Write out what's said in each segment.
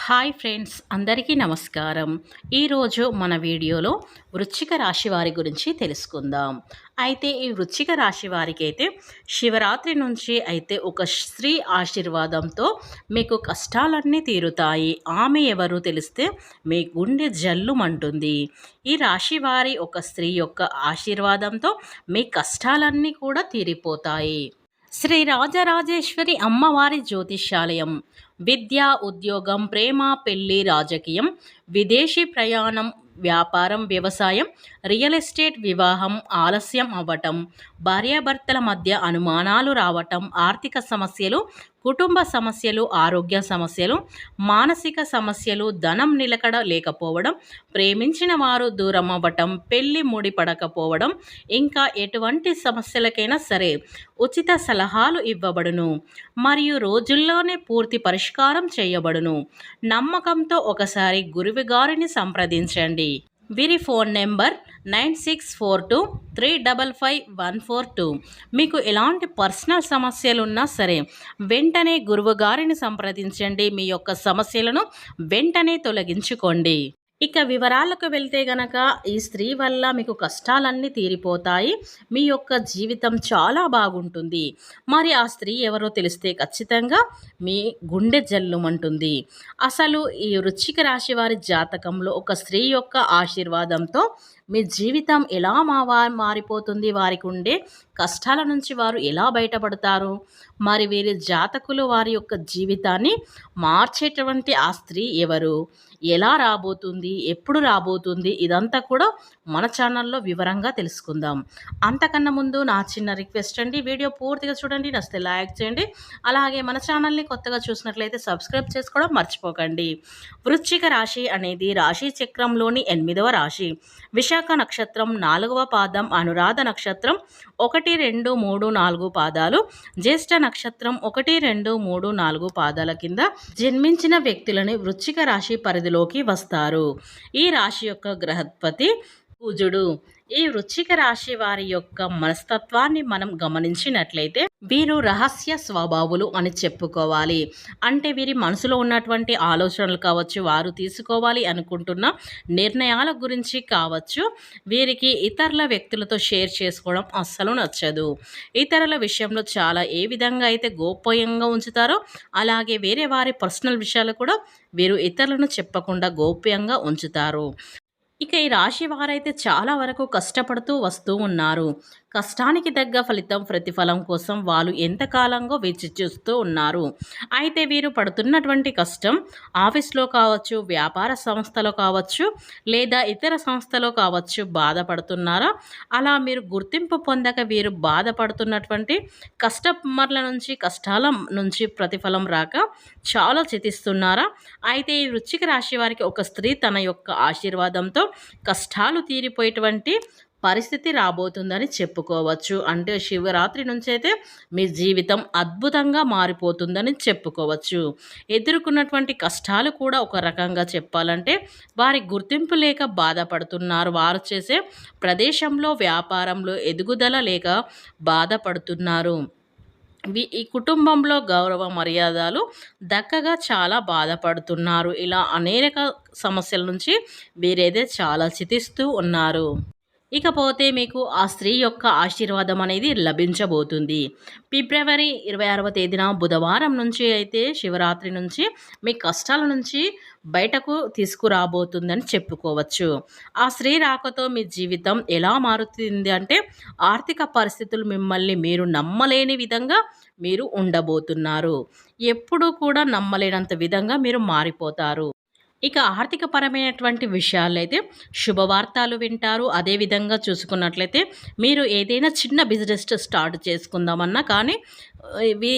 Hi friends, అందరికీ నమస్కారం. ఈరోజు మన వీడియోలో వృశ్చిక రాశి వారి గురించి తెలుసుకుందాం. అయితే ఈ వృశ్చిక రాశి వారికి అయితే శివరాత్రి నుంచి అయితే ఒక స్త్రీ ఆశీర్వాదంతో మీకు కష్టాలన్నీ తీరుతాయి. ఆమె ఎవరు తెలిస్తే మీ గుండె జల్లుమంటుంది. ఈ రాశి వారి ఒక స్త్రీ యొక్క ఆశీర్వాదంతో మీ కష్టాలన్నీ కూడా తీరిపోతాయి. శ్రీ రాజరాజేశ్వరి అమ్మవారి జ్యోతిష్యాలయం. విద్య, ఉద్యోగం, ప్రేమ, పెళ్లి, రాజకీయం, విదేశీ ప్రయాణం, వ్యాపారం, వ్యవసాయం, రియల్ ఎస్టేట్, వివాహం ఆలస్యం అవ్వటం, భార్యాభర్తల మధ్య అనుమానాలు రావటం, ఆర్థిక సమస్యలు, కుటుంబ సమస్యలు, ఆరోగ్య సమస్యలు, మానసిక సమస్యలు, ధనం నిలకడ లేకపోవడం, ప్రేమించిన వారు దూరం అవ్వటం, పెళ్లి ముడిపడకపోవడం, ఇంకా ఎటువంటి సమస్యలకైనా సరే ఉచిత సలహాలు ఇవ్వబడును మరియు రోజుల్లోనే పూర్తి పరిష్కారం చేయబడును. నమ్మకంతో ఒకసారి గురువు గారిని సంప్రదించండి. వీరి ఫోన్ నెంబర్ 9642355142. మీకు ఎలాంటి పర్సనల్ సమస్యలు ఉన్నా సరే వెంటనే గురువు గారిని సంప్రదించండి. మీ యొక్క సమస్యలను వెంటనే తొలగించుకోండి. ఇక వివరాలకు వెళ్తే గనక ఈ స్త్రీ వల్ల మీకు కష్టాలన్నీ తీరిపోతాయి. మీ యొక్క జీవితం చాలా బాగుంటుంది. మరి ఆ స్త్రీ ఎవరో తెలిస్తే ఖచ్చితంగా మీ గుండె జల్లుమంటుంది. అసలు ఈ వృశ్చిక రాశి వారి జాతకంలో ఒక స్త్రీ యొక్క ఆశీర్వాదంతో మీ జీవితం ఎలా మారిపోతుంది, వారికి ఉండే కష్టాల నుంచి వారు ఎలా బయటపడతారు, మరి వీరి జాతకులు వారి యొక్క జీవితాన్ని మార్చేటువంటి ఆ స్త్రీ ఎవరు, ఎలా రాబోతుంది, ఎప్పుడు రాబోతుంది, ఇదంతా కూడా మన ఛానల్లో వివరంగా తెలుసుకుందాం. అంతకన్నా ముందు నా చిన్న రిక్వెస్ట్ అండి, వీడియో పూర్తిగా చూడండి, నచ్చితే లైక్ చేయండి. అలాగే మన ఛానల్ని కొత్తగా చూసినట్లయితే సబ్స్క్రైబ్ చేసుకోవడం మర్చిపోకండి. వృశ్చిక రాశి అనేది రాశి చక్రంలోని 8వ రాశి. విశాఖ నక్షత్రం 4వ పాదం, అనురాధ నక్షత్రం 1, 2, 3, 4 పాదాలు, జ్యేష్ఠ నక్షత్రం 1, 2, 3, 4 పాదాల కింద జన్మించిన వ్యక్తులని వృశ్చిక రాశి పరిధిలోకి వస్తారు. ఈ రాశి యొక్క గ్రహపతి కుజుడు. ఈ వృశ్చిక రాశి వారి యొక్క మనస్తత్వాన్ని మనం గమనించినట్లయితే వీరు రహస్య స్వభావులు అని చెప్పుకోవాలి. అంటే వీరి మనసులో ఉన్నటువంటి ఆలోచనలు కావచ్చు, వారు తీసుకోవాలి అనుకుంటున్న నిర్ణయాల గురించి కావచ్చు, వీరికి ఇతరుల వ్యక్తులతో షేర్ చేసుకోవడం అస్సలు నచ్చదు. ఇతరుల విషయంలో చాలా ఏ విధంగా అయితే గోప్యంగా ఉంచుతారో అలాగే వేరే వారి పర్సనల్ విషయాలు కూడా వీరు ఇతరులను చెప్పకుండా గోప్యంగా ఉంచుతారు. ఇక ఈ రాశి వారైతే చాలా వరకు కష్టపడుతూ వస్తూ ఉన్నారు. కష్టానికి తగ్గ ప్రతిఫలం కోసం వాళ్ళు ఎంతకాలంగా వేచి చూస్తూ ఉన్నారు. అయితే వీరు పడుతున్నటువంటి కష్టం ఆఫీస్లో కావచ్చు, వ్యాపార సంస్థలో కావచ్చు, లేదా ఇతర సంస్థలో కావచ్చు బాధపడుతున్నారా? అలా మీరు గుర్తింపు పొందక వీరు బాధపడుతున్నటువంటి కస్టమర్ల నుంచి, కష్టాల నుంచి ప్రతిఫలం రాక చాలా చితిస్తున్నారా? అయితే ఈ వృశ్చిక రాశి వారికి ఒక స్త్రీ తన యొక్క ఆశీర్వాదంతో కష్టాలు తీరిపోయేటువంటి పరిస్థితి రాబోతుందని చెప్పుకోవచ్చు. అంటే శివరాత్రి నుంచి అయితే మీ జీవితం అద్భుతంగా మారిపోతుందని చెప్పుకోవచ్చు. ఎదుర్కొన్నటువంటి కష్టాలు కూడా ఒక రకంగా చెప్పాలంటే వారి గుర్తింపు లేక బాధపడుతున్నారు. వారు చేసే ప్రదేశంలో, వ్యాపారంలో ఎదుగుదల లేక బాధపడుతున్నారు. ఈ కుటుంబంలో గౌరవ మర్యాదలు దక్కగా చాలా బాధపడుతున్నారు. ఇలా అనేక సమస్యల నుంచి వీరైతే చాలా చితిస్తూ ఉన్నారు. ఇకపోతే మీకు ఆ స్త్రీ యొక్క ఆశీర్వాదం అనేది లభించబోతుంది. ఫిబ్రవరి 26వ తేదీన బుధవారం నుంచి అయితే శివరాత్రి నుంచి మీ కష్టాల నుంచి బయటకు తీసుకురాబోతుందని చెప్పుకోవచ్చు. ఆ స్త్రీ రాకతో మీ జీవితం ఎలా మారుతుంది అంటే ఆర్థిక పరిస్థితులు మిమ్మల్ని మీరు నమ్మలేని విధంగా మీరు ఉండబోతున్నారు. ఎప్పుడూ కూడా నమ్మలేనంత విధంగా మీరు మారిపోతారు. ఇక ఆర్థిక పరమైనటువంటి విషయాల్లో అయితే శుభవార్తలు వింటారు. అదేవిధంగా చూసుకున్నట్లయితే మీరు ఏదైనా చిన్న బిజినెస్ స్టార్ట్ చేసుకుందామన్నా కానీ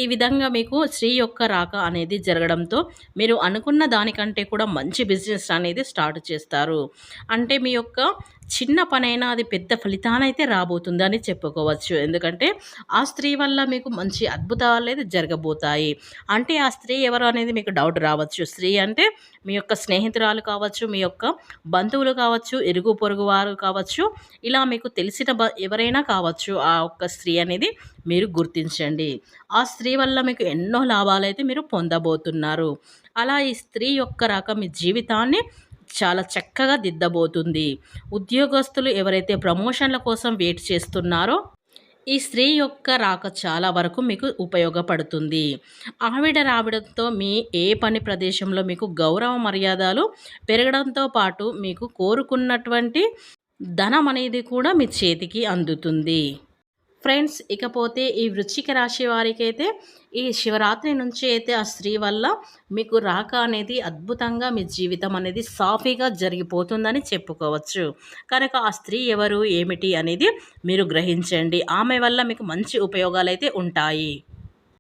ఈ విధంగా మీకు స్త్రీ యొక్క రాక అనేది జరగడంతో మీరు అనుకున్న దానికంటే కూడా మంచి బిజినెస్ అనేది స్టార్ట్ చేస్తారు. అంటే మీ యొక్క చిన్న పనైనా అది పెద్ద ఫలితానైతే రాబోతుందని చెప్పుకోవచ్చు. ఎందుకంటే ఆ స్త్రీ వల్ల మీకు మంచి అద్భుతాలు అయితే జరగబోతాయి. అంటే ఆ స్త్రీ ఎవరు అనేది మీకు డౌట్ రావచ్చు. స్త్రీ అంటే మీ యొక్క స్నేహితురాలు కావచ్చు, మీ యొక్క బంధువులు కావచ్చు, ఇరుగు పొరుగు వారు కావచ్చు, ఇలా మీకు తెలిసిన ఎవరైనా కావచ్చు. ఆ ఒక్క స్త్రీ అనేది మీరు గుర్తించండి. ఆ స్త్రీ వల్ల మీకు ఎన్నో లాభాలైతే మీరు పొందబోతున్నారు. అలా ఈ స్త్రీ యొక్క రాక మీ జీవితాన్ని చాలా చక్కగా దిద్దబోతుంది. ఉద్యోగస్తులు ఎవరైతే ప్రమోషన్ల కోసం వెయిట్ చేస్తున్నారో ఈ స్త్రీ యొక్క రాక చాలా వరకు మీకు ఉపయోగపడుతుంది. ఆవిడ రావడంతో మీ ఏ పని ప్రదేశంలో మీకు గౌరవ మర్యాదలు పెరగడంతో పాటు మీకు కోరుకున్నటువంటి ధనం అనేది కూడా మీ చేతికి అందుతుంది. ఫ్రెండ్స్, ఇకపోతే ఈ వృశ్చిక రాశి వారికైతే ఈ శివరాత్రి నుంచి అయితే ఆ స్త్రీ వల్ల మీకు రాక అనేది అద్భుతంగా మీ జీవితం అనేది సాఫీగా జరిగిపోతుందని చెప్పుకోవచ్చు. కనుక ఆ స్త్రీ ఎవరు ఏమిటి అనేది మీరు గ్రహించండి. ఆమె వల్ల మీకు మంచి ఉపయోగాలైతే ఉంటాయి.